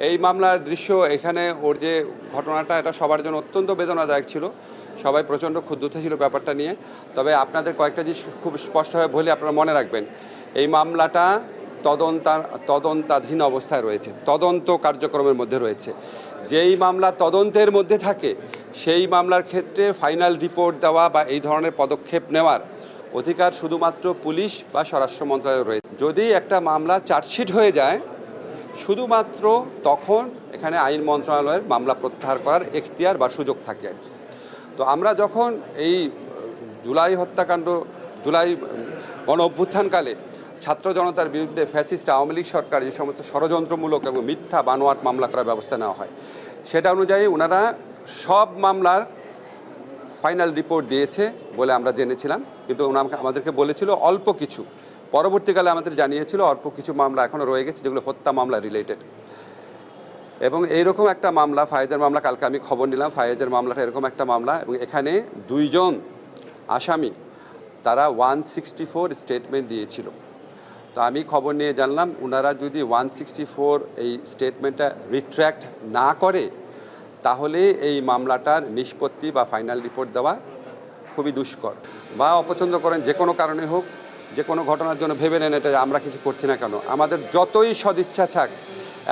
এই মামলার দৃশ্য এখানে ওর যে ঘটনাটা এটা সবার জন্য অত্যন্ত বেদনাদায়ক ছিল। সবাই প্রচণ্ড ক্ষুব্ধ ছিল ব্যাপারটা নিয়ে। তবে আপনাদের কয়েকটা জিনিস খুব স্পষ্টভাবে বলে আপনারা মনে রাখবেন, এই মামলাটা তদন্তাধীন অবস্থায় রয়েছে, তদন্ত কার্যক্রমের মধ্যে রয়েছে। যেই মামলা তদন্তের মধ্যে থাকে সেই মামলার ক্ষেত্রে ফাইনাল রিপোর্ট দেওয়া বা এই ধরনের পদক্ষেপ নেওয়ার অধিকার শুধুমাত্র পুলিশ বা স্বরাষ্ট্র মন্ত্রণালয় রয়েছে। যদি একটা মামলা চার্জশিট হয়ে যায় শুধুমাত্র তখন এখানে আইন মন্ত্রণালয়ের মামলা প্রত্যাহার করার এখতিয়ার বা সুযোগ থাকে আর কি। তো আমরা যখন এই জুলাই হত্যাকাণ্ড, জুলাই গণ অভ্যুত্থানকালে ছাত্র জনতার বিরুদ্ধে ফ্যাসিস্ট আওয়ামী লীগ সরকার যে সমস্ত ষড়যন্ত্রমূলক এবং মিথ্যা বানোয়াট মামলা করার ব্যবস্থা নেওয়া হয়, সেটা অনুযায়ী ওনারা সব মামলার ফাইনাল রিপোর্ট দিয়েছে বলে আমরা জেনেছিলাম। কিন্তু আমাদেরকে বলেছিল অল্প কিছু, পরবর্তীকালে আমাদের জানিয়েছিল অল্প কিছু মামলা এখনও রয়ে গেছে যেগুলো হত্যা মামলা রিলেটেড। এবং এইরকম একটা মামলা, ফায়েজের মামলা, কালকে আমি খবর নিলাম ফায়েজের মামলাটা এরকম একটা মামলা, এবং এখানে দুইজন আসামি তারা 164 স্টেটমেন্ট দিয়েছিল। তো আমি খবর নিয়ে জানলাম ওনারা যদি 164 এই স্টেটমেন্টটা রিট্র্যাক্ট না করে তাহলে এই মামলাটার নিষ্পত্তি বা ফাইনাল রিপোর্ট দেওয়া খুবই দুষ্কর। বা অপছন্দ করেন যে কোনো কারণে হোক, যে কোনো ঘটনার জন্য ভেবে নেন এটা আমরা কিছু করছি না কেন, আমাদের যতই সদিচ্ছা থাক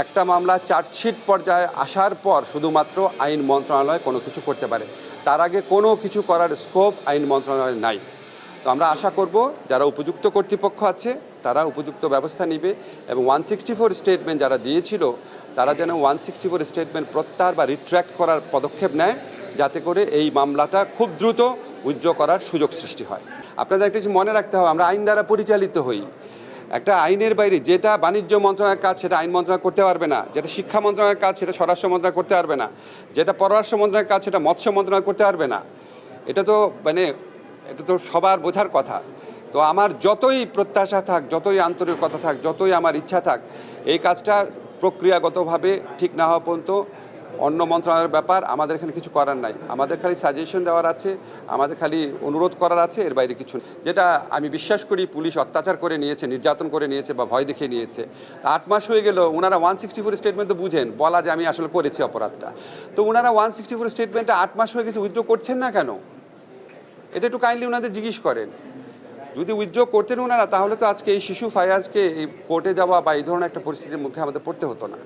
একটা মামলা চার্জশিট পর্যায়ে আসার পর শুধুমাত্র আইন মন্ত্রণালয় কোনো কিছু করতে পারে, তার আগে কোনো কিছু করার স্কোপ আইন মন্ত্রণালয়ের নাই। তো আমরা আশা করব যারা উপযুক্ত কর্তৃপক্ষ আছে তারা উপযুক্ত ব্যবস্থা নেবে এবং 164 স্টেটমেন্ট যারা দিয়েছিল তারা যেন 164 স্টেটমেন্ট প্রত্যাহার বা রিট্র্যাক্ট করার পদক্ষেপ নেয়, যাতে করে এই মামলাটা খুব দ্রুত উইথড্র করার সুযোগ সৃষ্টি হয়। আপনাদের একটা কিছু মনে রাখতে হবে, আমরা আইন দ্বারা পরিচালিত হই। একটা আইনের বাইরে যেটা বাণিজ্য মন্ত্রণালয়ের কাজ সেটা আইন মন্ত্রণালয় করতে পারবে না, যেটা শিক্ষা মন্ত্রণালয়ের কাজ সেটা স্বরাষ্ট্র মন্ত্রণালয় করতে পারবে না, যেটা পররাষ্ট্র মন্ত্রণালয়ের কাজ সেটা মৎস্য মন্ত্রণালয় করতে পারবে না। এটা তো সবার বোঝার কথা। তো আমার যতই প্রত্যাশা থাক, যতই আন্তরিকতা থাক, যতই আমার ইচ্ছা থাক, এই কাজটা প্রক্রিয়াগতভাবে ঠিক না হওয়া পর্যন্ত অন্য মন্ত্রণালয়ের ব্যাপার, আমাদের এখানে কিছু করার নাই। আমাদের খালি সাজেশন দেওয়ার আছে, আমাদের খালি অনুরোধ করার আছে, এর বাইরে কিছু। যেটা আমি বিশ্বাস করি পুলিশ অত্যাচার করে নিয়েছে, নির্যাতন করে নিয়েছে বা ভয় দেখিয়ে নিয়েছে। তা 8 মাস হয়ে গেল, ওনারা 164 স্টেটমেন্ট তো বুঝেন, বলা যে আমি আসলে করেছি অপরাধটা। তো ওনারা 164 স্টেটমেন্টে 8 মাস হয়ে গেছে, উইথড্র করছেন না কেন? এটা একটু কাইন্ডলি ওনাদের জিজ্ঞেস করেন। যদি উইথড্র করতেন ওনারা তাহলে তো আজকে এই শিশু ফায়াজকে এই কোর্টে যাওয়া বা এই ধরনের একটা পরিস্থিতির মুখে আমাদের পড়তে হতো না।